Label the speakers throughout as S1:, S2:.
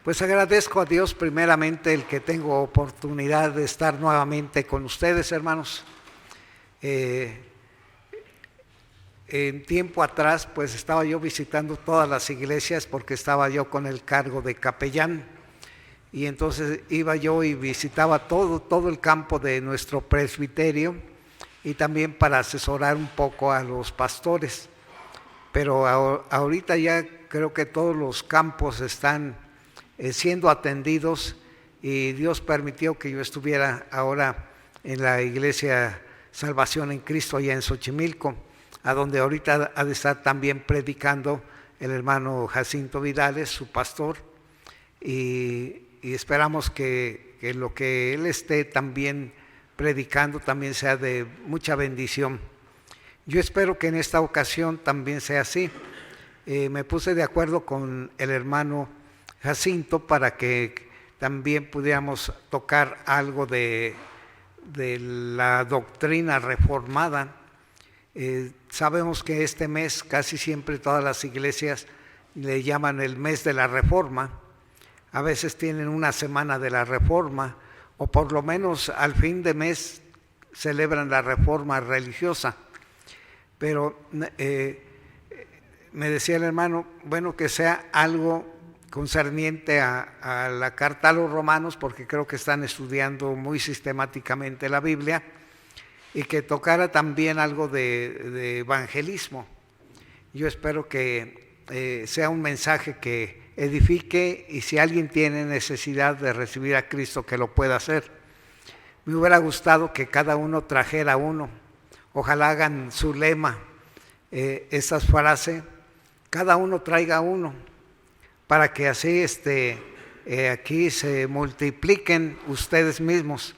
S1: Pues agradezco a Dios primeramente el que tengo oportunidad de estar nuevamente con ustedes, hermanos. En tiempo atrás, pues estaba yo visitando todas las iglesias porque estaba yo con el cargo de capellán. Y entonces iba yo y visitaba todo el campo de nuestro presbiterio y también para asesorar un poco a los pastores. Pero ahorita ya creo que todos los campos están siendo atendidos y Dios permitió que yo estuviera ahora en la iglesia Salvación en Cristo allá en Xochimilco, a donde ahorita ha de estar también predicando el hermano Jacinto Vidales, su pastor, y esperamos que lo que él esté también predicando también sea de mucha bendición. Yo espero que en esta ocasión también sea así. Me puse de acuerdo con el hermano Jacinto para que también pudiéramos tocar algo de la doctrina reformada. Sabemos que este mes casi siempre todas las iglesias le llaman el mes de la Reforma. A veces tienen una semana de la Reforma o por lo menos al fin de mes celebran la Reforma religiosa. Pero me decía el hermano, bueno, que sea algo concerniente a la carta a los romanos, porque creo que están estudiando muy sistemáticamente la Biblia, y que tocara también algo de evangelismo. Yo espero que sea un mensaje que edifique y si alguien tiene necesidad de recibir a Cristo, que lo pueda hacer. Me hubiera gustado que cada uno trajera uno. Ojalá hagan su lema, estas frases, cada uno traiga uno, para que así aquí se multipliquen ustedes mismos.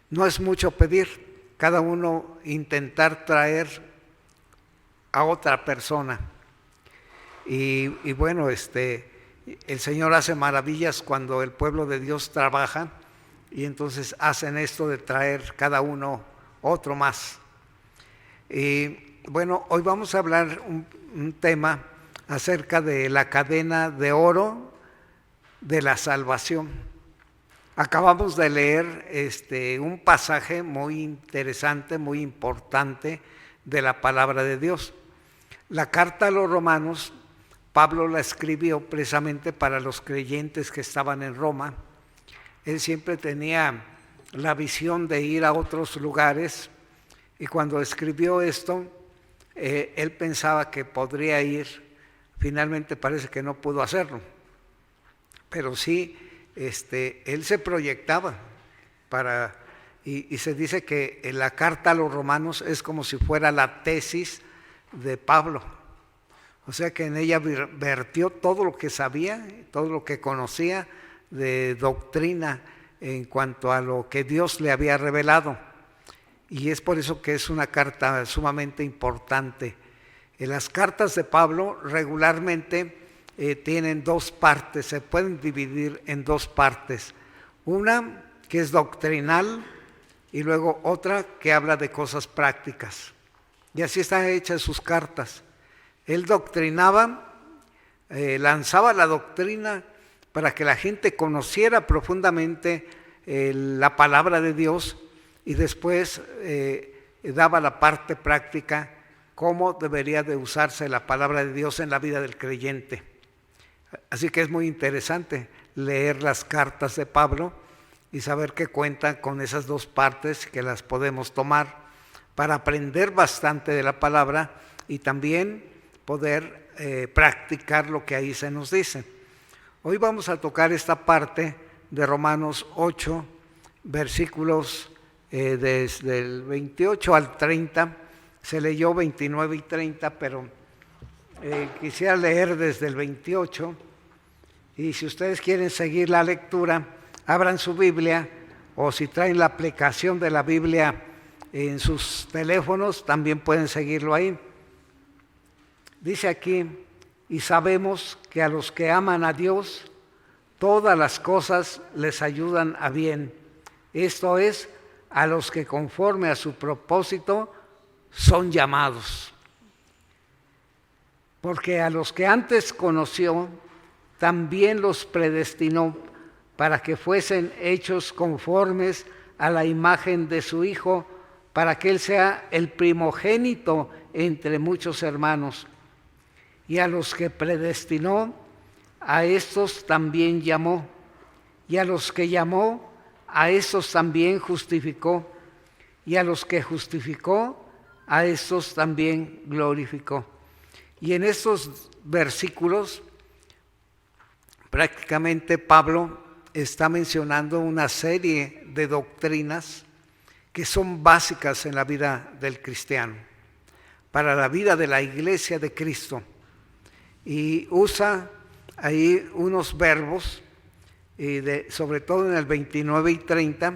S1: No es mucho pedir, cada uno intentar traer a otra persona. Y bueno, el Señor hace maravillas cuando el pueblo de Dios trabaja y entonces hacen esto de traer cada uno otro más. Y bueno, hoy vamos a hablar un tema acerca de la cadena de oro de la salvación. Acabamos de leer un pasaje muy interesante, muy importante de la palabra de Dios. La carta a los romanos, Pablo la escribió precisamente para los creyentes que estaban en Roma. Él siempre tenía la visión de ir a otros lugares y cuando escribió esto, él pensaba que podría ir. Finalmente parece que no pudo hacerlo, pero sí, él se proyectaba y se dice que la carta a los romanos es como si fuera la tesis de Pablo. O sea que en ella vertió todo lo que sabía, todo lo que conocía de doctrina en cuanto a lo que Dios le había revelado. Y es por eso que es una carta sumamente importante. Las cartas de Pablo regularmente tienen dos partes, se pueden dividir en dos partes. Una que es doctrinal y luego otra que habla de cosas prácticas. Y así están hechas sus cartas. Él doctrinaba, lanzaba la doctrina para que la gente conociera profundamente la palabra de Dios y después daba la parte práctica, cómo debería de usarse la palabra de Dios en la vida del creyente. Así que es muy interesante leer las cartas de Pablo y saber que cuentan con esas dos partes que las podemos tomar para aprender bastante de la palabra y también poder practicar lo que ahí se nos dice. Hoy vamos a tocar esta parte de Romanos 8, versículos desde el 28 al 30. Se leyó 29 y 30, pero quisiera leer desde el 28. Y si ustedes quieren seguir la lectura, abran su Biblia o si traen la aplicación de la Biblia en sus teléfonos, también pueden seguirlo ahí. Dice aquí, y sabemos que a los que aman a Dios, todas las cosas les ayudan a bien. Esto es, a los que conforme a su propósito son llamados. Porque a los que antes conoció, también los predestinó para que fuesen hechos conformes a la imagen de su Hijo, para que Él sea el primogénito entre muchos hermanos. Y a los que predestinó, a estos también llamó, y a los que llamó, a estos también justificó, y a los que justificó, a estos también glorificó. Y en estos versículos, prácticamente Pablo está mencionando una serie de doctrinas que son básicas en la vida del cristiano, para la vida de la iglesia de Cristo. Y usa ahí unos verbos, sobre todo en el 29 y 30,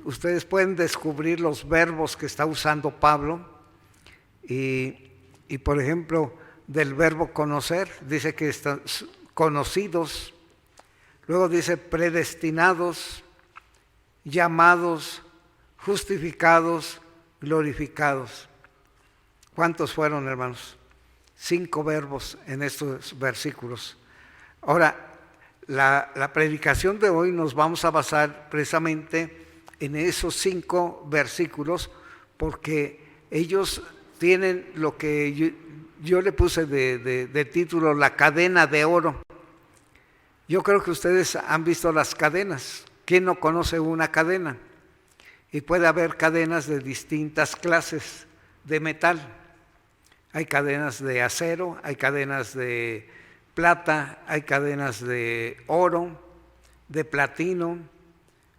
S1: ustedes pueden descubrir los verbos que está usando Pablo. Y por ejemplo, del verbo conocer, dice que están conocidos, luego dice predestinados, llamados, justificados, glorificados. ¿Cuántos fueron, hermanos? 5 verbos en estos versículos. Ahora, la predicación de hoy nos vamos a basar precisamente en esos 5 versículos, porque ellos tienen lo que yo le puse de título, la cadena de oro. Yo creo que ustedes han visto las cadenas. ¿Quién no conoce una cadena? Y puede haber cadenas de distintas clases de metal. Hay cadenas de acero, hay cadenas de plata, hay cadenas de oro, de platino.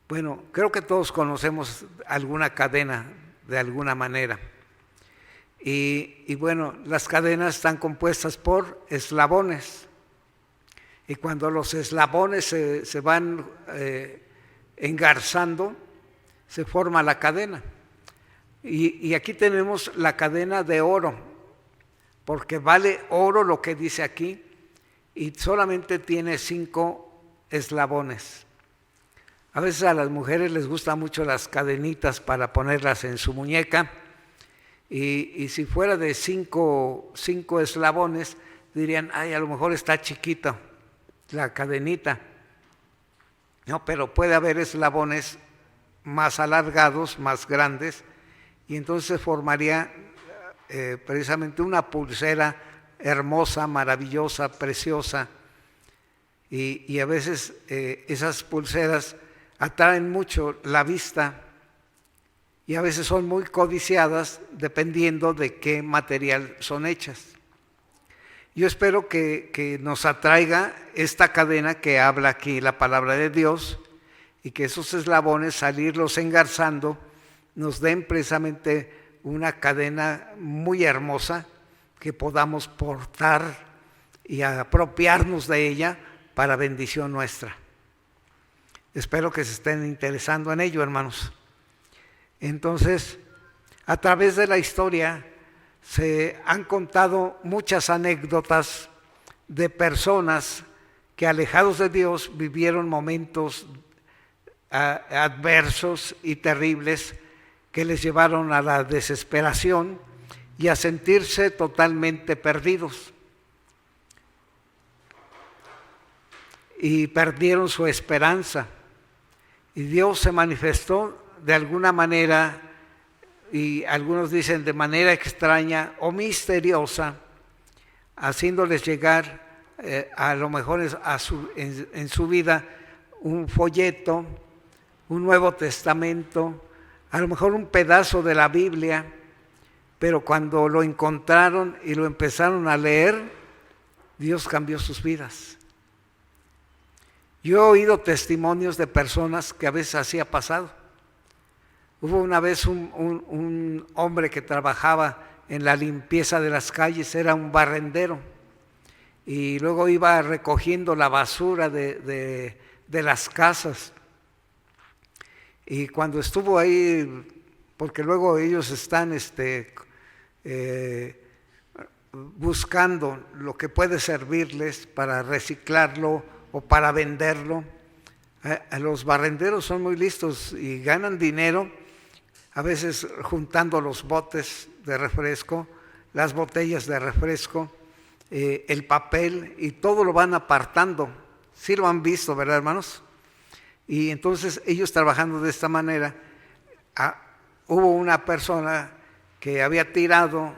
S1: Bueno, creo que todos conocemos alguna cadena de alguna manera. Y bueno, las cadenas están compuestas por eslabones. Y cuando los eslabones se van engarzando, se forma la cadena. Y aquí tenemos la cadena de oro, porque vale oro lo que dice aquí, y solamente tiene 5 eslabones. A veces a las mujeres les gustan mucho las cadenitas para ponerlas en su muñeca, y si fuera de 5 eslabones, dirían, ay, a lo mejor está chiquita la cadenita. No, pero puede haber eslabones más alargados, más grandes, y entonces formaría precisamente una pulsera hermosa, maravillosa, preciosa. Y a veces esas pulseras atraen mucho la vista y a veces son muy codiciadas dependiendo de qué material son hechas. Yo espero que nos atraiga esta cadena que habla aquí la palabra de Dios, y que esos eslabones, salirlos engarzando, nos den precisamente una cadena muy hermosa que podamos portar y apropiarnos de ella para bendición nuestra. Espero que se estén interesando en ello, hermanos. Entonces, a través de la historia se han contado muchas anécdotas de personas que, alejados de Dios, vivieron momentos adversos y terribles que les llevaron a la desesperación y a sentirse totalmente perdidos. Y perdieron su esperanza. Y Dios se manifestó de alguna manera, y algunos dicen de manera extraña o misteriosa, haciéndoles llegar a lo mejor en su vida un folleto, un Nuevo Testamento, a lo mejor un pedazo de la Biblia, pero cuando lo encontraron y lo empezaron a leer, Dios cambió sus vidas. Yo he oído testimonios de personas que a veces así ha pasado. Hubo una vez un hombre que trabajaba en la limpieza de las calles, era un barrendero, y luego iba recogiendo la basura de las casas. Y cuando estuvo ahí, porque luego ellos están buscando lo que puede servirles para reciclarlo o para venderlo. Los barrenderos son muy listos y ganan dinero, a veces juntando los botes de refresco, las botellas de refresco, el papel y todo lo van apartando. Sí lo han visto, ¿verdad, hermanos? Y entonces ellos trabajando de esta manera, hubo una persona que había tirado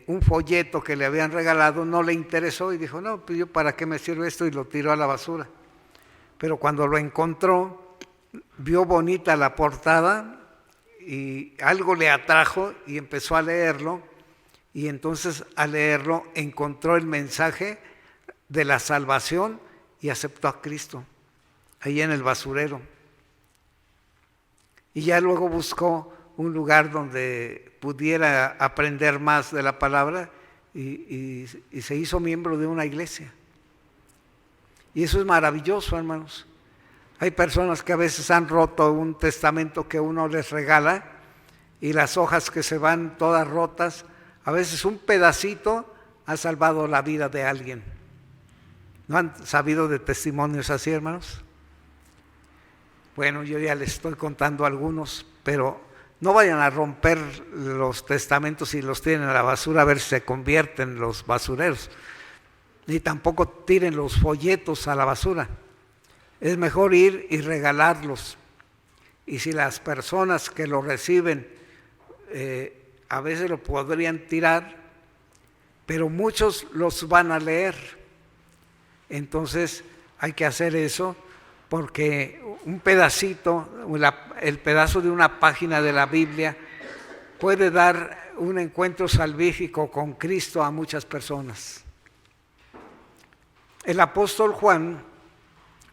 S1: un folleto que le habían regalado, no le interesó y dijo, no, pues yo para qué me sirve esto, y lo tiró a la basura. Pero cuando lo encontró, vio bonita la portada y algo le atrajo y empezó a leerlo, y entonces al leerlo encontró el mensaje de la salvación y aceptó a Cristo ahí en el basurero. Y ya luego buscó un lugar donde pudiera aprender más de la palabra y se hizo miembro de una iglesia. Y eso es maravilloso, hermanos. Hay personas que a veces han roto un testamento que uno les regala y las hojas que se van todas rotas, a veces un pedacito ha salvado la vida de alguien. ¿No han sabido de testimonios así, hermanos? Bueno, yo ya les estoy contando algunos, pero no vayan a romper los testamentos y los tiren a la basura a ver si se convierten los basureros. Ni tampoco tiren los folletos a la basura. Es mejor ir y regalarlos. Y si las personas que lo reciben a veces lo podrían tirar, pero muchos los van a leer. Entonces hay que hacer eso, porque un pedacito, el pedazo de una página de la Biblia puede dar un encuentro salvífico con Cristo a muchas personas. El apóstol Juan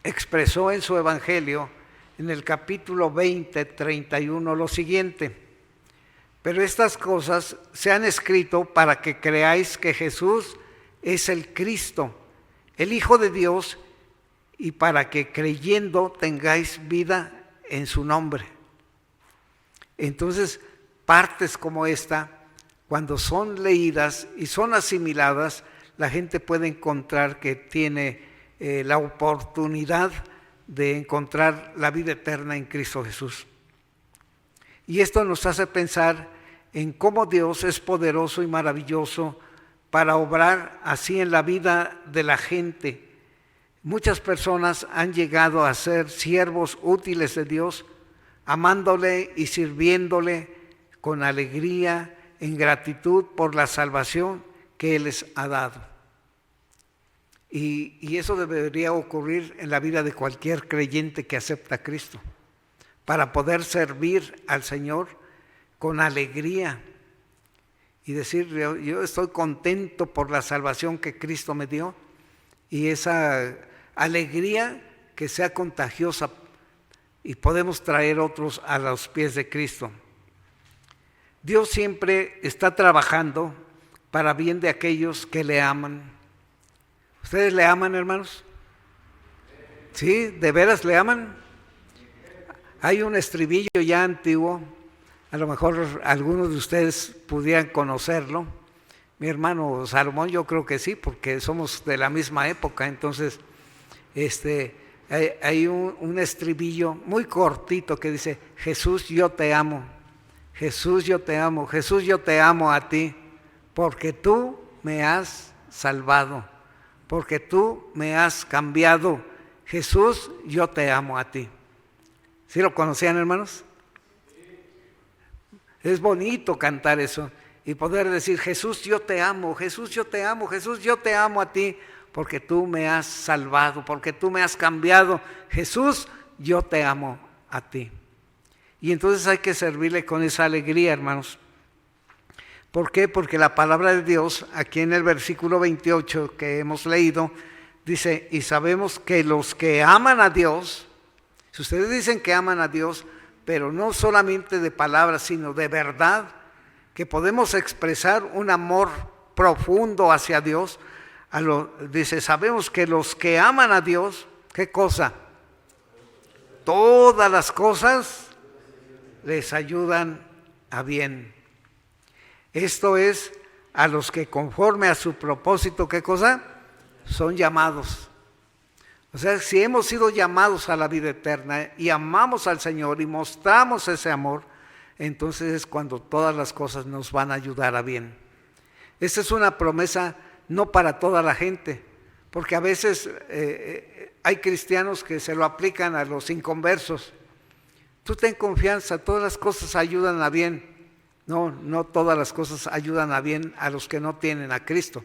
S1: expresó en su evangelio, en el capítulo 20, 31, lo siguiente: pero estas cosas se han escrito para que creáis que Jesús es el Cristo, el Hijo de Dios, y para que creyendo tengáis vida en su nombre. Entonces, partes como esta, cuando son leídas y son asimiladas, la gente puede encontrar que tiene la oportunidad de encontrar la vida eterna en Cristo Jesús. Y esto nos hace pensar en cómo Dios es poderoso y maravilloso para obrar así en la vida de la gente. Muchas personas han llegado a ser siervos útiles de Dios, amándole y sirviéndole con alegría, en gratitud por la salvación que Él les ha dado. Y eso debería ocurrir en la vida de cualquier creyente que acepta a Cristo, para poder servir al Señor con alegría y decir, yo estoy contento por la salvación que Cristo me dio, y esa alegría que sea contagiosa y podemos traer otros a los pies de Cristo. Dios siempre está trabajando para bien de aquellos que le aman. ¿Ustedes le aman, hermanos? ¿Sí? ¿De veras le aman? Hay un estribillo ya antiguo, a lo mejor algunos de ustedes pudieran conocerlo. Mi hermano Salomón, yo creo que sí, porque somos de la misma época. Entonces hay un estribillo muy cortito que dice: Jesús, yo te amo, Jesús, yo te amo, Jesús, yo te amo a ti, porque tú me has salvado, porque tú me has cambiado. Jesús, yo te amo a ti. ¿Sí lo conocían, hermanos? Es bonito cantar eso y poder decir: Jesús, yo te amo, Jesús, yo te amo, Jesús, yo te amo a ti, porque tú me has salvado, porque tú me has cambiado. Jesús, yo te amo a ti. Y entonces hay que servirle con esa alegría, hermanos. ¿Por qué? Porque la palabra de Dios, aquí en el versículo 28 que hemos leído, dice: y sabemos que los que aman a Dios, si ustedes dicen que aman a Dios, pero no solamente de palabras, sino de verdad, que podemos expresar un amor profundo hacia Dios, dice, sabemos que los que aman a Dios, ¿qué cosa? Todas las cosas les ayudan a bien. Esto es, a los que conforme a su propósito, ¿qué cosa? Son llamados. O sea, si hemos sido llamados a la vida eterna y amamos al Señor y mostramos ese amor, entonces es cuando todas las cosas nos van a ayudar a bien. Esta es una promesa no para toda la gente, porque a veces hay cristianos que se lo aplican a los inconversos. Tú ten confianza, todas las cosas ayudan a bien. No, no todas las cosas ayudan a bien a los que no tienen a Cristo.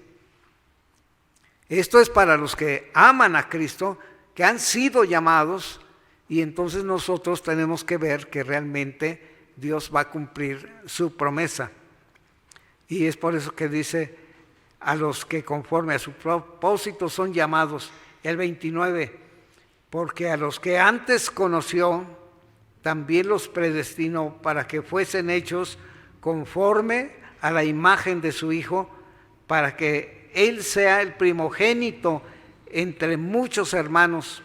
S1: Esto es para los que aman a Cristo, que han sido llamados, y entonces nosotros tenemos que ver que realmente Dios va a cumplir su promesa. Y es por eso que dice, a los que conforme a su propósito son llamados. El 29, porque a los que antes conoció, también los predestinó para que fuesen hechos conforme a la imagen de su Hijo, para que Él sea el primogénito entre muchos hermanos.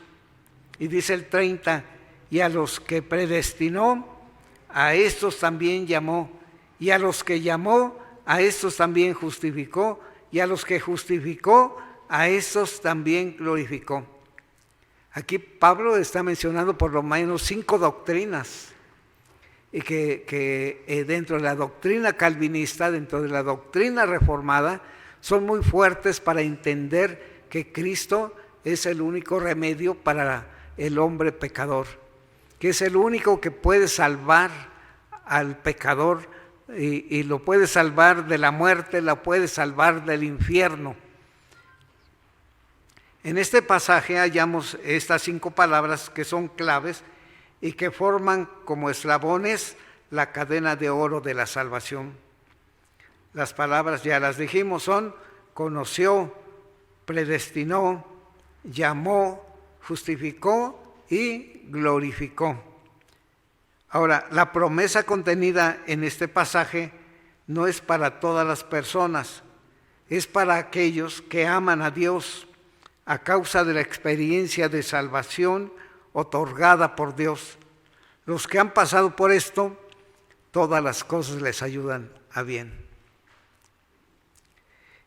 S1: Y dice el 30, y a los que predestinó, a estos también llamó, y a los que llamó, a estos también justificó, y a los que justificó, a estos también glorificó. Aquí Pablo está mencionando por lo menos 5 doctrinas, y que dentro de la doctrina calvinista, dentro de la doctrina reformada, son muy fuertes para entender que Cristo es el único remedio para el hombre pecador, que es el único que puede salvar al pecador y lo puede salvar de la muerte, lo puede salvar del infierno. En este pasaje hallamos estas 5 palabras que son claves y que forman como eslabones la cadena de oro de la salvación. Las palabras ya las dijimos, son conoció, predestinó, llamó, justificó y glorificó. Ahora, la promesa contenida en este pasaje no es para todas las personas, es para aquellos que aman a Dios a causa de la experiencia de salvación otorgada por Dios. Los que han pasado por esto, todas las cosas les ayudan a bien.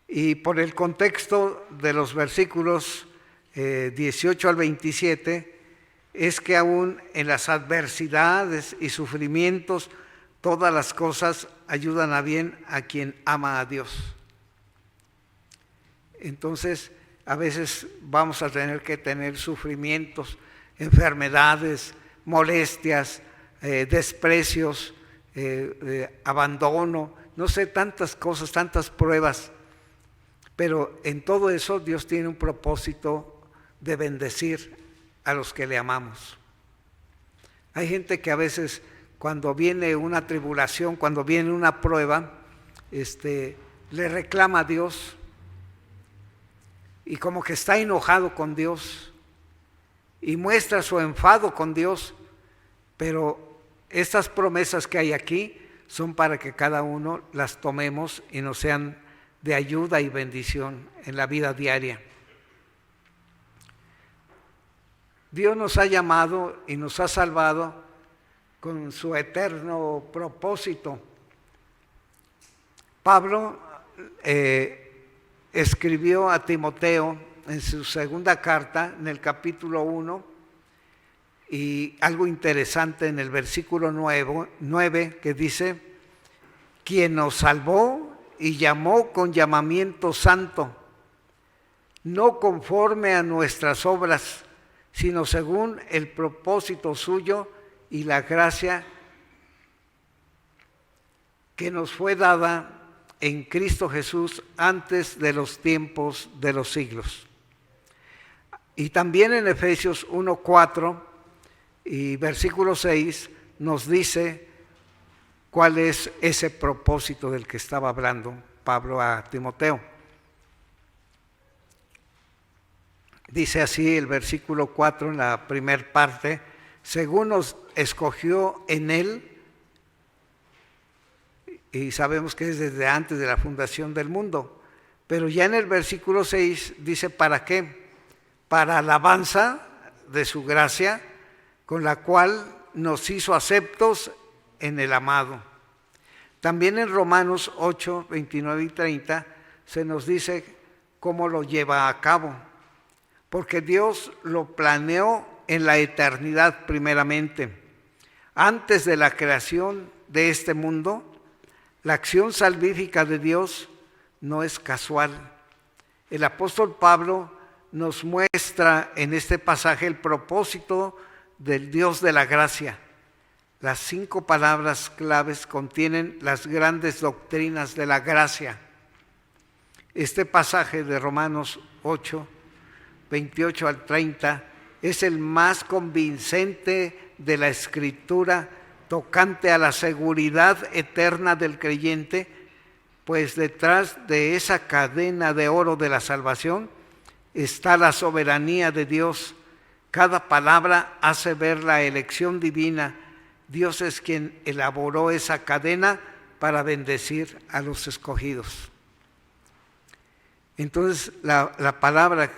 S1: Y por el contexto de los versículos 18 al 27, es que aún en las adversidades y sufrimientos, todas las cosas ayudan a bien a quien ama a Dios. Entonces, a veces vamos a tener que tener sufrimientos, enfermedades, molestias, desprecios, abandono, no sé, tantas cosas, tantas pruebas. Pero en todo eso Dios tiene un propósito de bendecir a los que le amamos. Hay gente que a veces cuando viene una tribulación, cuando viene una prueba, le reclama a Dios y como que está enojado con Dios y muestra su enfado con Dios, pero estas promesas que hay aquí son para que cada uno las tomemos y nos sean de ayuda y bendición en la vida diaria. Dios nos ha llamado y nos ha salvado con su eterno propósito. Pablo escribió a Timoteo en su segunda carta, en el capítulo 1, y algo interesante en el versículo 9 que dice, quien nos salvó y llamó con llamamiento santo, no conforme a nuestras obras, sino según el propósito suyo y la gracia que nos fue dada en Cristo Jesús antes de los tiempos de los siglos. Y también en Efesios 1:4 y versículo 6 nos dice cuál es ese propósito del que estaba hablando Pablo a Timoteo. Dice así el versículo 4 en la primera parte, según nos escogió en él, y sabemos que es desde antes de la fundación del mundo, pero ya en el versículo 6 dice, ¿para qué? Para alabanza de su gracia, con la cual nos hizo aceptos en el amado. También en Romanos 8, 29 y 30 se nos dice cómo lo lleva a cabo, porque Dios lo planeó en la eternidad primeramente. Antes de la creación de este mundo, la acción salvífica de Dios no es casual. El apóstol Pablo nos muestra en este pasaje el propósito del Dios de la gracia. Las 5 palabras claves contienen las grandes doctrinas de la gracia. Este pasaje de Romanos 8, 28 al 30, es el más convincente de la Escritura tocante a la seguridad eterna del creyente, pues detrás de esa cadena de oro de la salvación está la soberanía de Dios. Cada palabra hace ver la elección divina. Dios es quien elaboró esa cadena para bendecir a los escogidos. Entonces, la palabra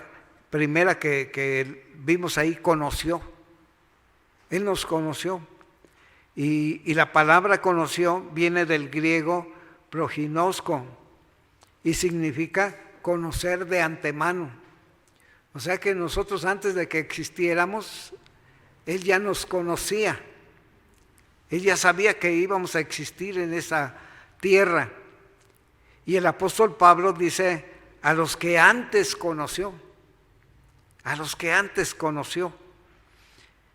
S1: primera que vimos ahí, conoció. Él nos conoció. Y la palabra conoció viene del griego proginosko y significa conocer de antemano. O sea que nosotros, antes de que existiéramos, Él ya nos conocía. Él ya sabía que íbamos a existir en esa tierra. Y el apóstol Pablo dice, a los que antes conoció, a los que antes conoció.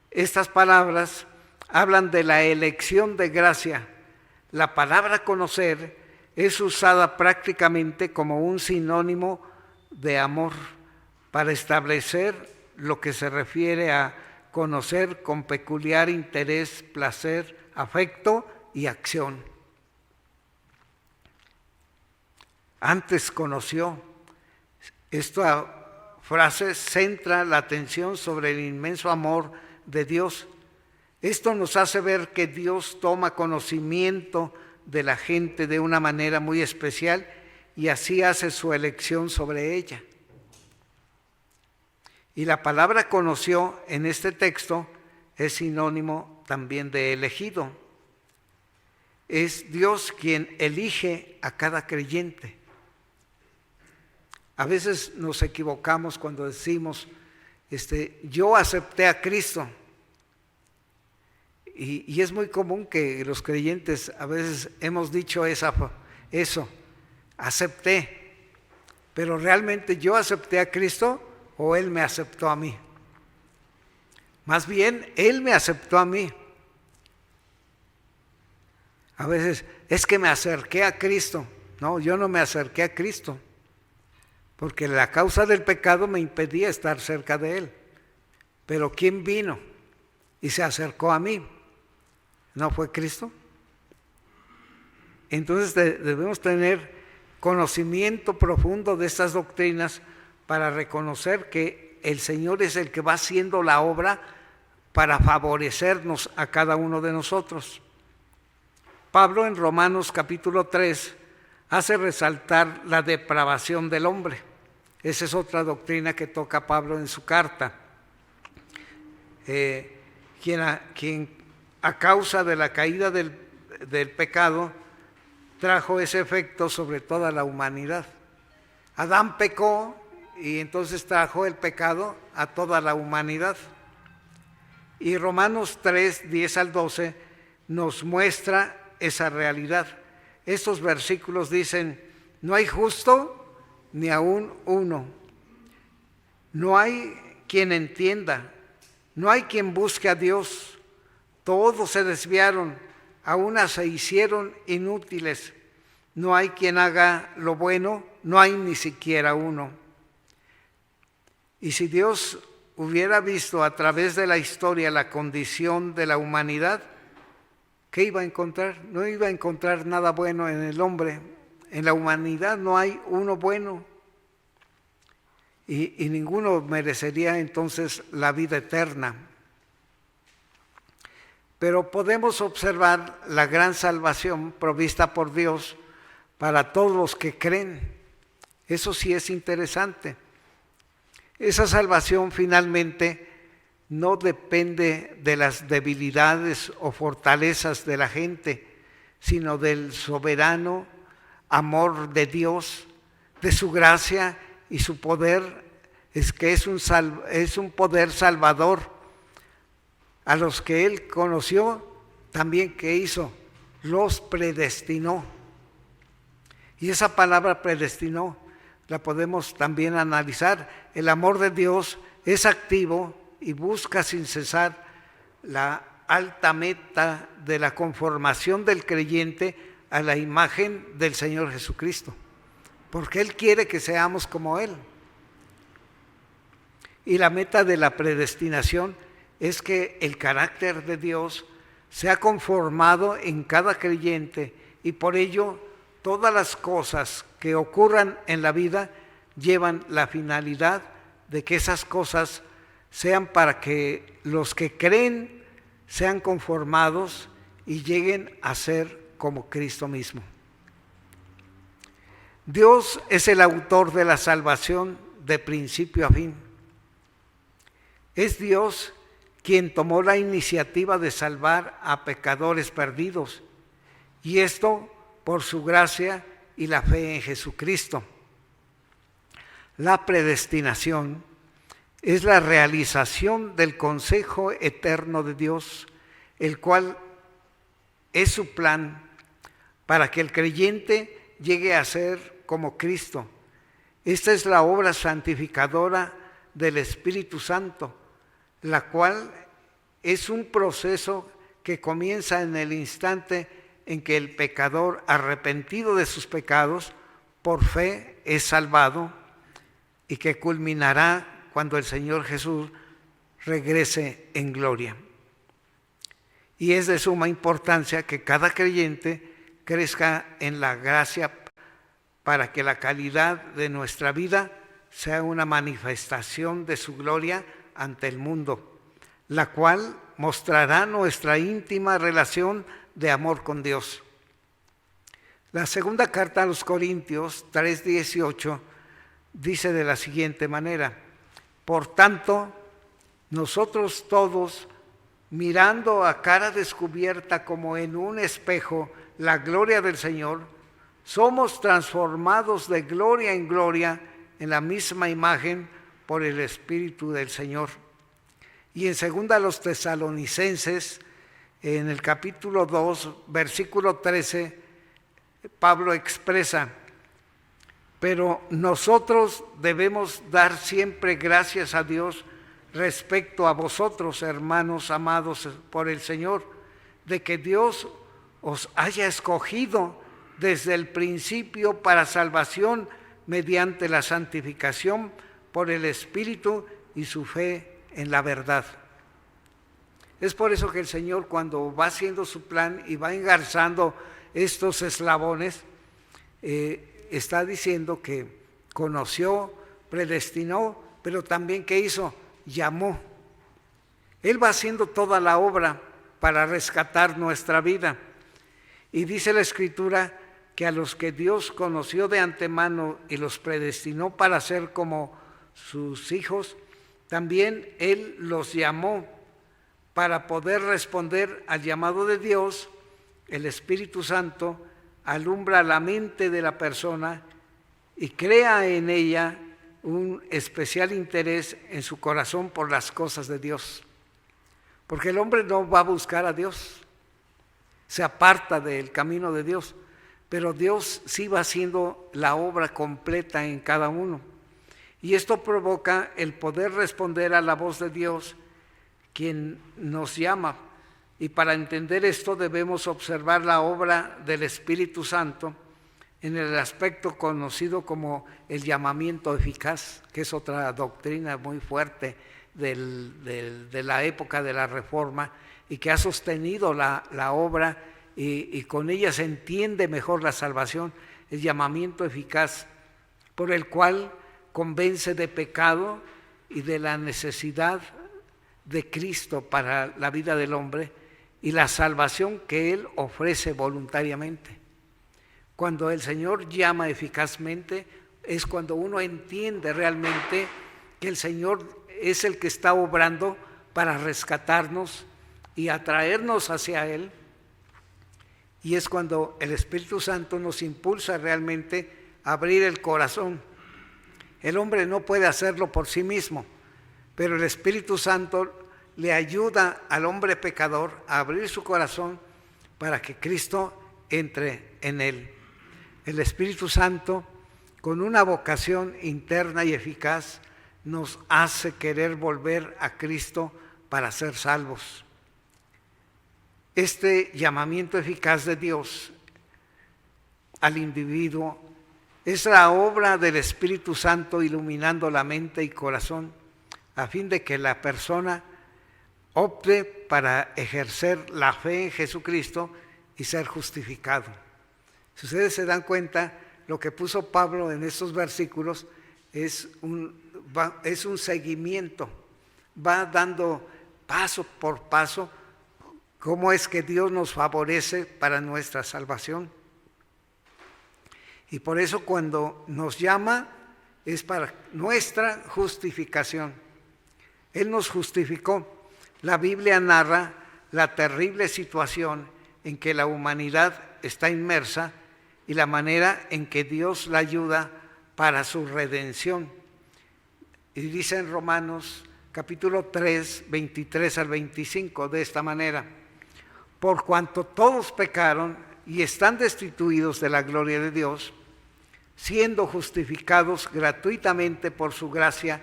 S1: Estas palabras hablan de la elección de gracia. La palabra conocer es usada prácticamente como un sinónimo de amor para establecer lo que se refiere a conocer con peculiar interés, placer, afecto y acción. Antes conoció. Esta frase centra la atención sobre el inmenso amor de Dios. Esto nos hace ver que Dios toma conocimiento de la gente de una manera muy especial y así hace su elección sobre ella. Y la palabra conoció en este texto es sinónimo también de elegido. Es Dios quien elige a cada creyente. A veces nos equivocamos cuando decimos, yo acepté a Cristo. Y es muy común que los creyentes a veces hemos dicho eso, acepté. Pero realmente yo acepté a Cristo o Él me aceptó a mí. Más bien, Él me aceptó a mí. A veces, es que me acerqué a Cristo. No, yo no me acerqué a Cristo, porque la causa del pecado me impedía estar cerca de Él. Pero ¿quién vino y se acercó a mí? ¿No fue Cristo? Entonces debemos tener conocimiento profundo de estas doctrinas para reconocer que el Señor es el que va haciendo la obra para favorecernos a cada uno de nosotros. Pablo en Romanos capítulo 3 hace resaltar la depravación del hombre. Esa es otra doctrina que toca Pablo en su carta. Quien a causa de la caída del pecado trajo ese efecto sobre toda la humanidad. Adán pecó y entonces trajo el pecado a toda la humanidad. Y Romanos 3, 10 al 12 nos muestra esa realidad. Estos versículos dicen, no hay justo ni aún uno. No hay quien entienda, no hay quien busque a Dios. Todos se desviaron, a una se hicieron inútiles. No hay quien haga lo bueno, no hay ni siquiera uno. Y si Dios hubiera visto a través de la historia la condición de la humanidad, ¿qué iba a encontrar? No iba a encontrar nada bueno en el hombre. En la humanidad no hay uno bueno. Y ninguno merecería entonces la vida eterna. Pero podemos observar la gran salvación provista por Dios para todos los que creen. Eso sí es interesante. Esa salvación finalmente no depende de las debilidades o fortalezas de la gente, sino del soberano amor de Dios, de su gracia y su poder. Es que es un poder salvador. A los que Él conoció, también ¿qué hizo? Los predestinó. Y esa palabra predestinó la podemos también analizar. El amor de Dios es activo y busca sin cesar la alta meta de la conformación del creyente a la imagen del Señor Jesucristo, porque Él quiere que seamos como Él. Y la meta de la predestinación es que el carácter de Dios sea conformado en cada creyente, y por ello todas las cosas que ocurran en la vida llevan la finalidad de que esas cosas sean para que los que creen sean conformados y lleguen a ser como Cristo mismo. Dios es el autor de la salvación de principio a fin. Es Dios quien tomó la iniciativa de salvar a pecadores perdidos, y esto por su gracia y la fe en Jesucristo. La predestinación es la realización del consejo eterno de Dios, el cual es su plan para que el creyente llegue a ser como Cristo. Esta es la obra santificadora del Espíritu Santo, la cual es un proceso que comienza en el instante en que el pecador, arrepentido de sus pecados, por fe es salvado, y que culminará cuando el Señor Jesús regrese en gloria. Y es de suma importancia que cada creyente crezca en la gracia para que la calidad de nuestra vida sea una manifestación de su gloria ante el mundo, la cual mostrará nuestra íntima relación de amor con Dios. La segunda carta a los Corintios 3:18 dice de la siguiente manera: por tanto, nosotros todos, mirando a cara descubierta como en un espejo la gloria del Señor, somos transformados de gloria en gloria en la misma imagen por el Espíritu del Señor. Y en segunda a los Tesalonicenses, en el capítulo 2, versículo 13, Pablo expresa: pero nosotros debemos dar siempre gracias a Dios respecto a vosotros, hermanos amados por el Señor, de que Dios os haya escogido desde el principio para salvación mediante la santificación por el Espíritu y su fe en la verdad. Es por eso que el Señor, cuando va haciendo su plan y va engarzando estos eslabones, está diciendo que conoció, predestinó, pero también ¿qué hizo? Llamó. Él va haciendo toda la obra para rescatar nuestra vida. Y dice la Escritura que a los que Dios conoció de antemano y los predestinó para ser como sus hijos, también Él los llamó para poder responder al llamado de Dios. El Espíritu Santo alumbra la mente de la persona y crea en ella un especial interés en su corazón por las cosas de Dios. Porque el hombre no va a buscar a Dios, se aparta del camino de Dios, pero Dios sí va haciendo la obra completa en cada uno. Y esto provoca el poder responder a la voz de Dios, quien nos llama. Y para entender esto debemos observar la obra del Espíritu Santo en el aspecto conocido como el llamamiento eficaz, que es otra doctrina muy fuerte de la época de la Reforma, y que ha sostenido la obra, y con ella se entiende mejor la salvación. El llamamiento eficaz, por el cual convence de pecado y de la necesidad de Cristo para la vida del hombre y la salvación que Él ofrece voluntariamente. Cuando el Señor llama eficazmente es cuando uno entiende realmente que el Señor es el que está obrando para rescatarnos y atraernos hacia Él, y es cuando el Espíritu Santo nos impulsa realmente a abrir el corazón. El hombre no puede hacerlo por sí mismo, pero el Espíritu Santo le ayuda al hombre pecador a abrir su corazón para que Cristo entre en él. El Espíritu Santo, con una vocación interna y eficaz, nos hace querer volver a Cristo para ser salvos. Este llamamiento eficaz de Dios al individuo es la obra del Espíritu Santo iluminando la mente y corazón a fin de que la persona opte para ejercer la fe en Jesucristo y ser justificado. Si ustedes se dan cuenta, lo que puso Pablo en estos versículos es un seguimiento, va dando paso por paso cómo es que Dios nos favorece para nuestra salvación. Y por eso cuando nos llama es para nuestra justificación. Él nos justificó. La Biblia narra la terrible situación en que la humanidad está inmersa y la manera en que Dios la ayuda para su redención. Y dice en Romanos capítulo 3, 23 al 25 de esta manera: por cuanto todos pecaron y están destituidos de la gloria de Dios, siendo justificados gratuitamente por su gracia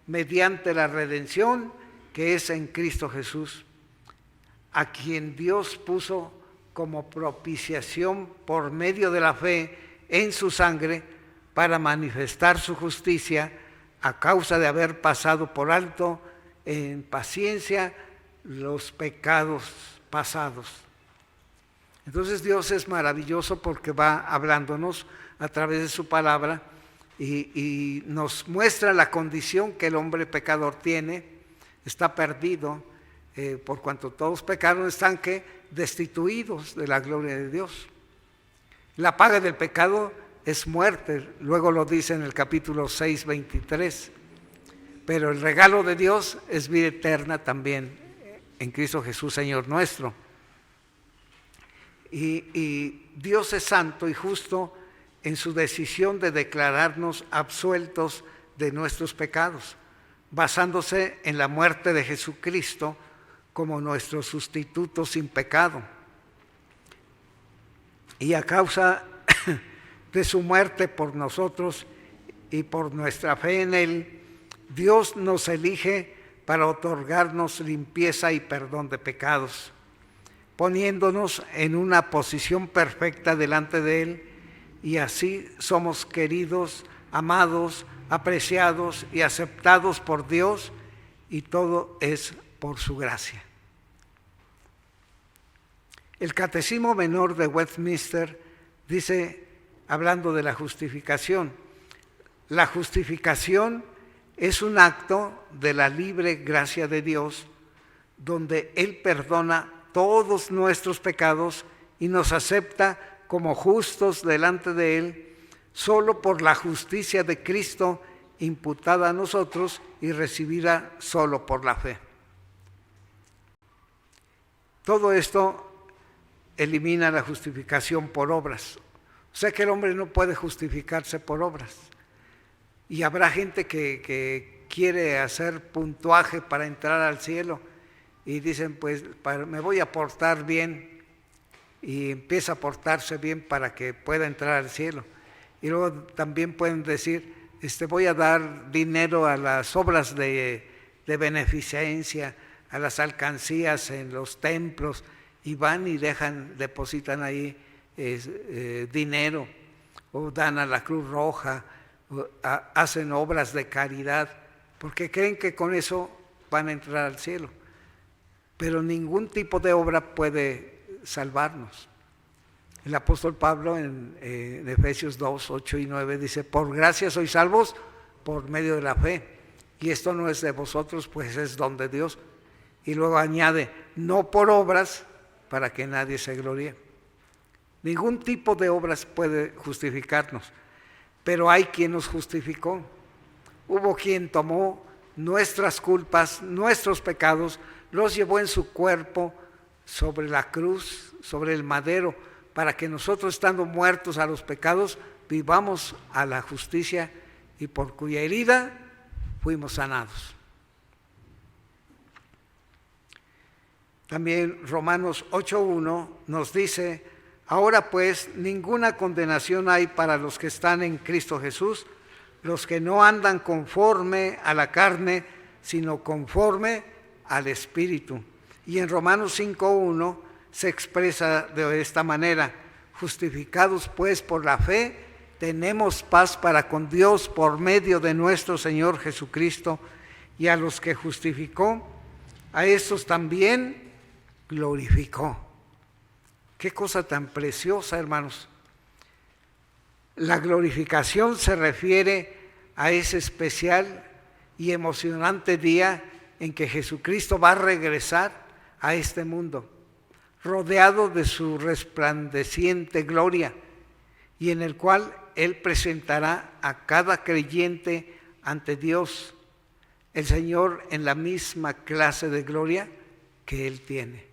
S1: mediante la redención que es en Cristo Jesús, a quien Dios puso como propiciación por medio de la fe en su sangre para manifestar su justicia a causa de haber pasado por alto en paciencia los pecados pasados. Entonces Dios es maravilloso porque va hablándonos a través de su palabra y nos muestra la condición que el hombre pecador tiene, está perdido, por cuanto todos pecaron, están destituidos de la gloria de Dios. La paga del pecado es muerte, luego lo dice en el capítulo 6, 23, pero el regalo de Dios es vida eterna también en Cristo Jesús, Señor nuestro. Y Dios es santo y justo en su decisión de declararnos absueltos de nuestros pecados, basándose en la muerte de Jesucristo como nuestro sustituto sin pecado. Y a causa de su muerte por nosotros y por nuestra fe en Él, Dios nos elige para otorgarnos limpieza y perdón de pecados, poniéndonos en una posición perfecta delante de Él, y así somos queridos, amados, apreciados y aceptados por Dios, y todo es por su gracia. El Catecismo Menor de Westminster dice, hablando de la justificación: la justificación es un acto de la libre gracia de Dios, donde Él perdona todos nuestros pecados y nos acepta como justos delante de Él, solo por la justicia de Cristo imputada a nosotros y recibida solo por la fe. Todo esto elimina la justificación por obras. O sea que el hombre no puede justificarse por obras. Y habrá gente que quiere hacer puntuaje para entrar al cielo y dicen, pues me voy a portar bien, y empieza a portarse bien para que pueda entrar al cielo. Y luego también pueden decir, voy a dar dinero a las obras de beneficencia, a las alcancías en los templos, y van y depositan ahí dinero, o dan a la Cruz Roja, o hacen obras de caridad, porque creen que con eso van a entrar al cielo. Pero ningún tipo de obra puede salvarnos. El apóstol Pablo en Efesios 2, 8 y 9 dice: por gracia sois salvos por medio de la fe, y esto no es de vosotros, pues es don de Dios. Y luego añade: no por obras, para que nadie se gloríe. Ningún tipo de obras puede justificarnos, pero hay quien nos justificó. Hubo quien tomó nuestras culpas, nuestros pecados, los llevó en su cuerpo sobre la cruz, sobre el madero, para que nosotros, estando muertos a los pecados, vivamos a la justicia, y por cuya herida fuimos sanados. También Romanos 8:1 nos dice, Ahora pues, ninguna condenación hay para los que están en Cristo Jesús, los que no andan conforme a la carne, sino conforme al Espíritu. Y en Romanos 5:1 se expresa de esta manera: justificados pues por la fe, tenemos paz para con Dios por medio de nuestro Señor Jesucristo, y a los que justificó, a estos también glorificó. Qué cosa tan preciosa, hermanos. La glorificación se refiere a ese especial y emocionante día en que Jesucristo va a regresar a este mundo, rodeado de su resplandeciente gloria, y en el cual Él presentará a cada creyente ante Dios, el Señor, en la misma clase de gloria que Él tiene.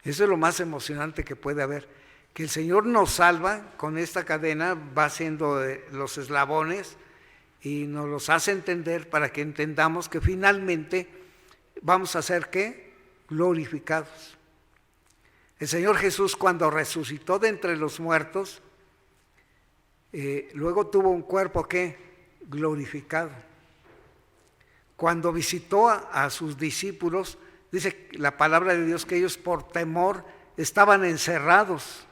S1: Eso es lo más emocionante que puede haber, que el Señor nos salva con esta cadena, va haciendo los eslabones y nos los hace entender para que entendamos que finalmente vamos a ser ¿qué? Glorificados. El Señor Jesús, cuando resucitó de entre los muertos, luego tuvo un cuerpo ¿qué? Glorificado. Cuando visitó a sus discípulos, dice la palabra de Dios que ellos por temor estaban encerrados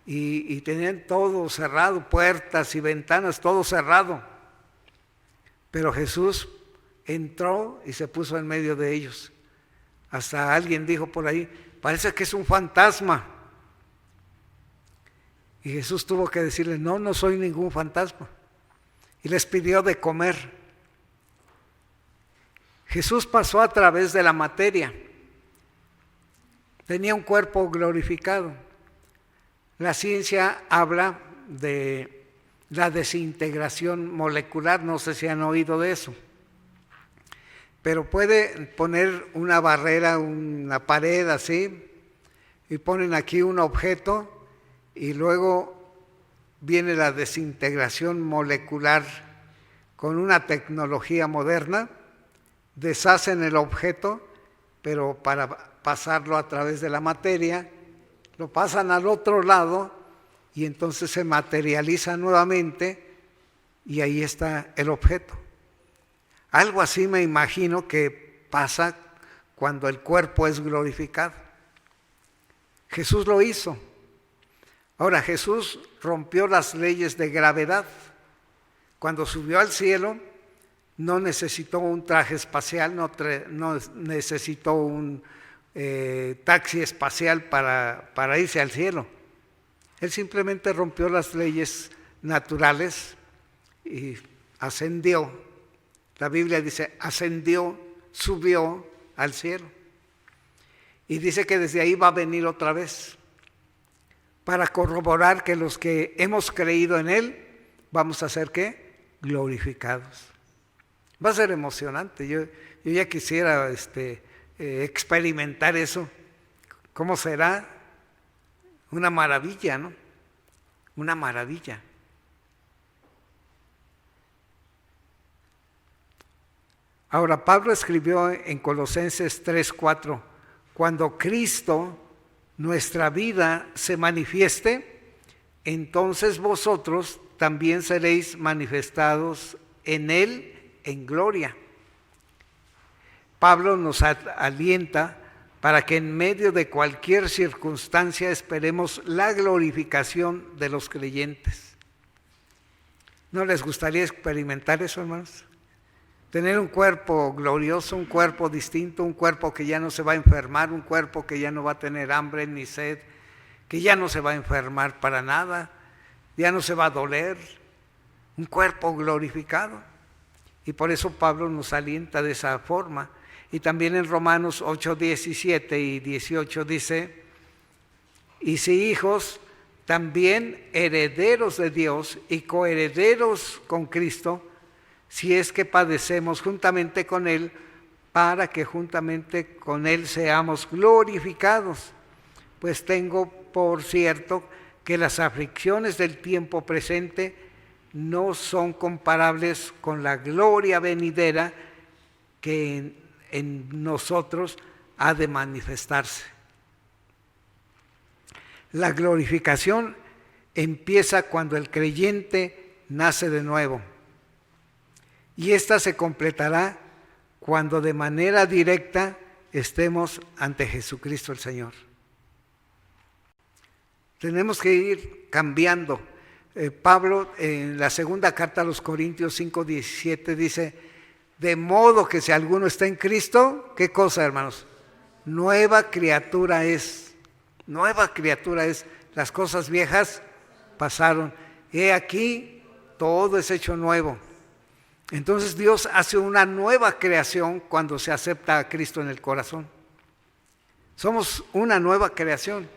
S1: y tenían todo cerrado, puertas y ventanas, todo cerrado. Pero Jesús entró y se puso en medio de ellos. Hasta alguien dijo por ahí: parece que es un fantasma. Y Jesús tuvo que decirle: no, no soy ningún fantasma. Y les pidió de comer. Jesús pasó a través de la materia. Tenía un cuerpo glorificado. La ciencia habla de la desintegración molecular, no sé si han oído de eso. Pero puede poner una barrera, una pared así, y ponen aquí un objeto, y luego viene la desintegración molecular con una tecnología moderna. Deshacen el objeto, pero para pasarlo a través de la materia, lo pasan al otro lado y entonces se materializa nuevamente y ahí está el objeto. Algo así me imagino que pasa cuando el cuerpo es glorificado. Jesús lo hizo. Ahora, Jesús rompió las leyes de gravedad. Cuando subió al cielo, no necesitó un traje espacial, no necesitó un taxi espacial para irse al cielo. Él simplemente rompió las leyes naturales y ascendió. La Biblia dice: ascendió, subió al cielo. Y dice que desde ahí va a venir otra vez para corroborar que los que hemos creído en Él vamos a ser ¿qué? Glorificados. Va a ser emocionante. Yo ya quisiera experimentar eso. ¿Cómo será? Una maravilla, ¿no? Una maravilla. Ahora, Pablo escribió en Colosenses 3:4: cuando Cristo, nuestra vida, se manifieste, entonces vosotros también seréis manifestados en Él en gloria. Pablo nos alienta para que en medio de cualquier circunstancia esperemos la glorificación de los creyentes. ¿No les gustaría experimentar eso, hermanos? Tener un cuerpo glorioso, un cuerpo distinto, un cuerpo que ya no se va a enfermar, un cuerpo que ya no va a tener hambre ni sed, que ya no se va a enfermar para nada, ya no se va a doler, un cuerpo glorificado. Y por eso Pablo nos alienta de esa forma. Y también en Romanos 8:17 y 18 dice: y si hijos, también herederos de Dios y coherederos con Cristo, si es que padecemos juntamente con Él, para que juntamente con Él seamos glorificados. Pues tengo por cierto que las aflicciones del tiempo presente no son comparables con la gloria venidera que en nosotros ha de manifestarse. La glorificación empieza cuando el creyente nace de nuevo. Y esta se completará cuando de manera directa estemos ante Jesucristo el Señor. Tenemos que ir cambiando. Pablo en la segunda carta a los Corintios 5:17 dice: de modo que si alguno está en Cristo, ¿qué cosa, hermanos? Nueva criatura es. Nueva criatura es. Las cosas viejas pasaron. He aquí, todo es hecho nuevo. Entonces Dios hace una nueva creación cuando se acepta a Cristo en el corazón. Somos una nueva creación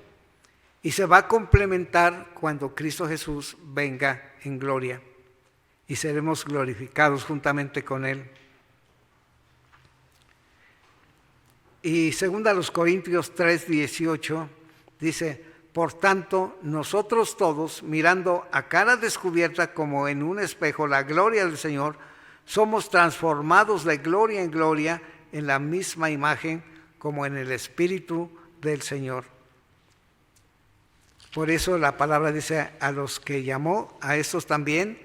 S1: y se va a complementar cuando Cristo Jesús venga en gloria y seremos glorificados juntamente con Él. Y segunda a los Corintios 3:18 dice: por tanto, nosotros todos, mirando a cara descubierta como en un espejo la gloria del Señor, somos transformados de gloria en gloria en la misma imagen como en el Espíritu del Señor. Por eso la palabra dice: a los que llamó, a estos también,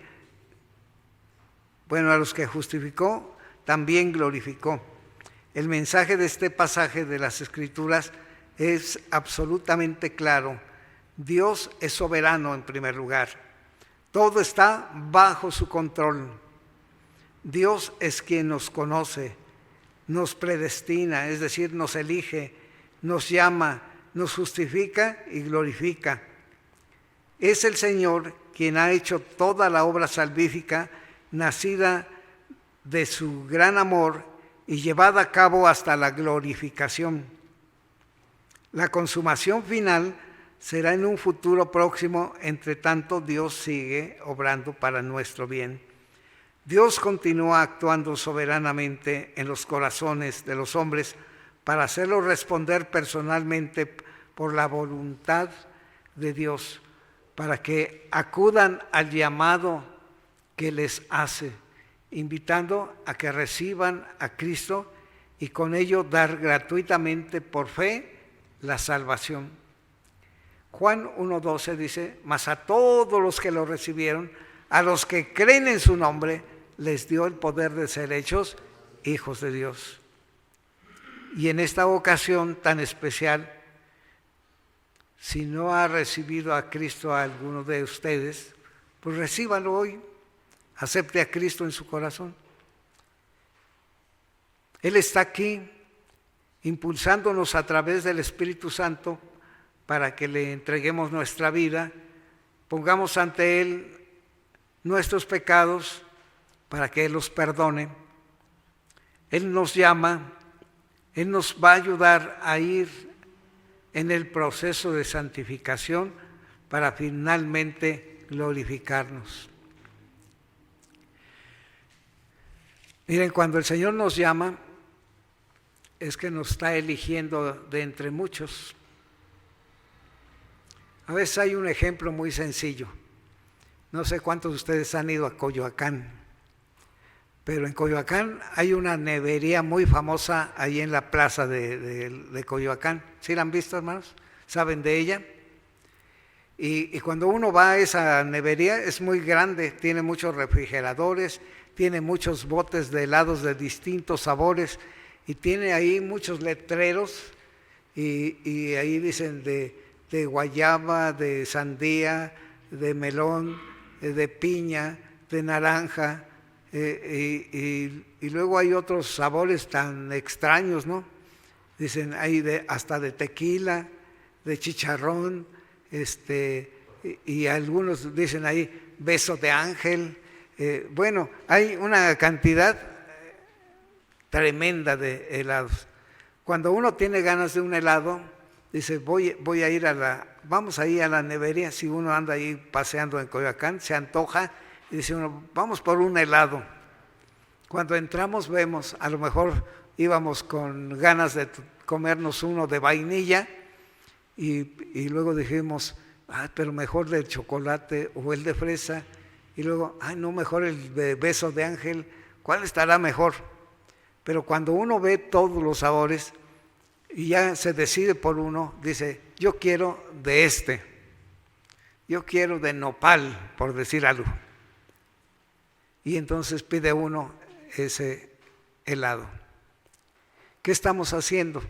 S1: a los que justificó, también glorificó. El mensaje de este pasaje de las Escrituras es absolutamente claro. Dios es soberano en primer lugar. Todo está bajo su control. Dios es quien nos conoce, nos predestina, es decir, nos elige, nos llama, nos justifica y glorifica. Es el Señor quien ha hecho toda la obra salvífica, nacida de su gran amor y llevada a cabo hasta la glorificación. La consumación final será en un futuro próximo, entre tanto Dios sigue obrando para nuestro bien. Dios continúa actuando soberanamente en los corazones de los hombres para hacerlos responder personalmente por la voluntad de Dios, para que acudan al llamado que les hace, invitando a que reciban a Cristo y con ello dar gratuitamente por fe la salvación. Juan 1:12 dice: mas a todos los que lo recibieron, a los que creen en su nombre, les dio el poder de ser hechos hijos de Dios. Y en esta ocasión tan especial, si no ha recibido a Cristo a alguno de ustedes, pues recíbalo hoy, acepte a Cristo en su corazón. Él está aquí impulsándonos a través del Espíritu Santo para que le entreguemos nuestra vida, pongamos ante Él nuestros pecados para que Él los perdone. Él nos llama, Él nos va a ayudar a ir en el proceso de santificación para finalmente glorificarnos. Miren, cuando el Señor nos llama, es que nos está eligiendo de entre muchos. A veces hay un ejemplo muy sencillo. No sé cuántos de ustedes han ido a Coyoacán, pero en Coyoacán hay una nevería muy famosa ahí en la plaza de Coyoacán. ¿Sí la han visto, hermanos? ¿Saben de ella? Y cuando uno va a esa nevería es muy grande, tiene muchos refrigeradores, tiene muchos botes de helados de distintos sabores y tiene ahí muchos letreros y ahí dicen de guayaba, de sandía, de melón, de piña, de naranja, y luego hay otros sabores tan extraños, ¿no? Dicen hay hasta de tequila, de chicharrón, y algunos dicen ahí beso de ángel. Hay una cantidad tremenda de helados. Cuando uno tiene ganas de un helado, dice voy a ir vamos a ir a la nevería. Si uno anda ahí paseando en Coyoacán, se antoja y dice uno, vamos por un helado. Cuando entramos vemos, a lo mejor íbamos con ganas de comernos uno de vainilla y luego dijimos, pero mejor del chocolate o el de fresa, y luego, no, mejor el de beso de ángel, ¿cuál estará mejor? Pero cuando uno ve todos los sabores, y ya se decide por uno, dice, yo quiero de este, yo quiero de nopal, por decir algo. Y entonces pide uno ese helado. ¿Qué estamos haciendo?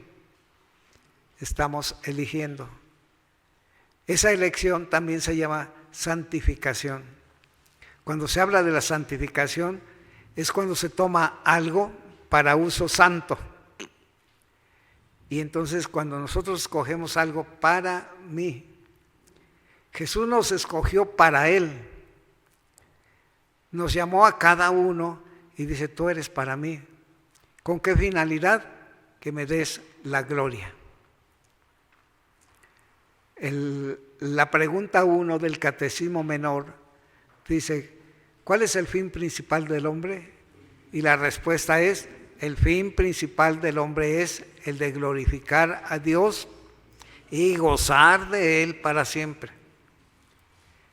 S1: Estamos eligiendo. Esa elección también se llama santificación. Cuando se habla de la santificación, es cuando se toma algo para uso santo. Y entonces cuando nosotros escogemos algo para mí, Jesús nos escogió para Él. Nos llamó a cada uno y dice, tú eres para mí. ¿Con qué finalidad? Que me des la gloria. La pregunta 1 del Catecismo Menor dice, ¿cuál es el fin principal del hombre? Y la respuesta es, el fin principal del hombre es el de glorificar a Dios y gozar de Él para siempre.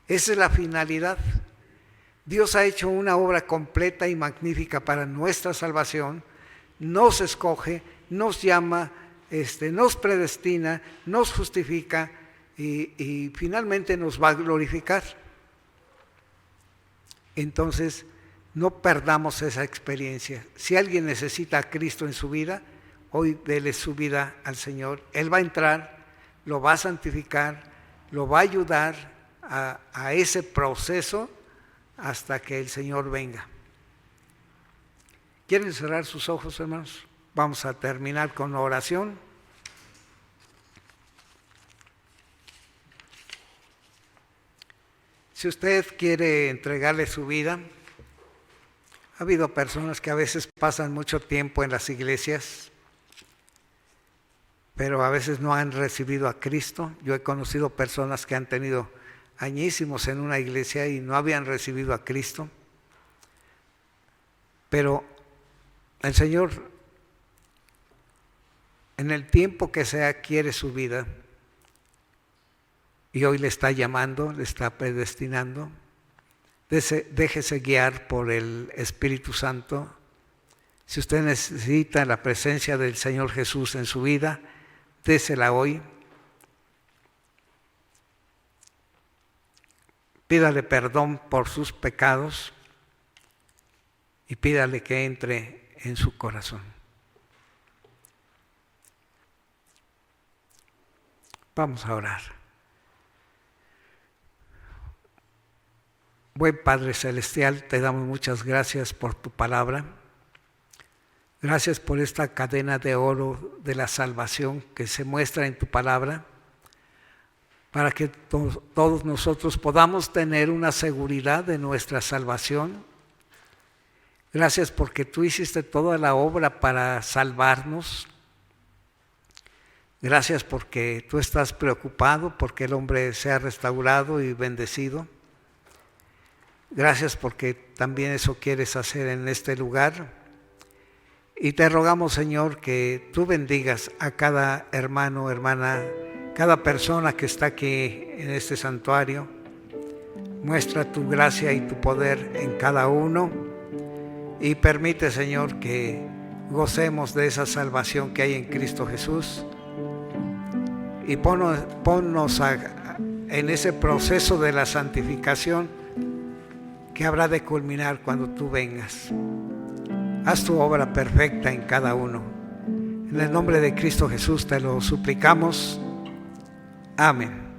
S1: Esa es la finalidad. Dios ha hecho una obra completa y magnífica para nuestra salvación, nos escoge, nos llama, nos predestina, nos justifica y finalmente nos va a glorificar. Entonces, no perdamos esa experiencia. Si alguien necesita a Cristo en su vida, hoy dele su vida al Señor. Él va a entrar, lo va a santificar, lo va a ayudar a ese proceso hasta que el Señor venga. ¿Quieren cerrar sus ojos, hermanos? Vamos a terminar con la oración. Si usted quiere entregarle su vida, ha habido personas que a veces pasan mucho tiempo en las iglesias, pero a veces no han recibido a Cristo. Yo he conocido personas que han tenido añísimos en una iglesia y no habían recibido a Cristo. Pero el Señor, en el tiempo que sea, quiere su vida y hoy le está llamando, le está predestinando. Déjese guiar por el Espíritu Santo. Si usted necesita la presencia del Señor Jesús en su vida, désela hoy. Pídale perdón por sus pecados y pídale que entre en su corazón. Vamos a orar. Buen Padre Celestial, te damos muchas gracias por tu palabra. Gracias por esta cadena de oro de la salvación que se muestra en tu palabra, para que todos nosotros podamos tener una seguridad de nuestra salvación. Gracias porque tú hiciste toda la obra para salvarnos. Gracias porque tú estás preocupado porque el hombre sea restaurado y bendecido. Gracias porque también eso quieres hacer en este lugar. Y te rogamos, Señor, que tú bendigas a cada hermano, hermana, cada persona que está aquí en este santuario. Muestra tu gracia y tu poder en cada uno y permite, Señor, que gocemos de esa salvación que hay en Cristo Jesús y ponnos en ese proceso de la santificación que habrá de culminar cuando tú vengas. Haz tu obra perfecta en cada uno. En el nombre de Cristo Jesús te lo suplicamos. Amén.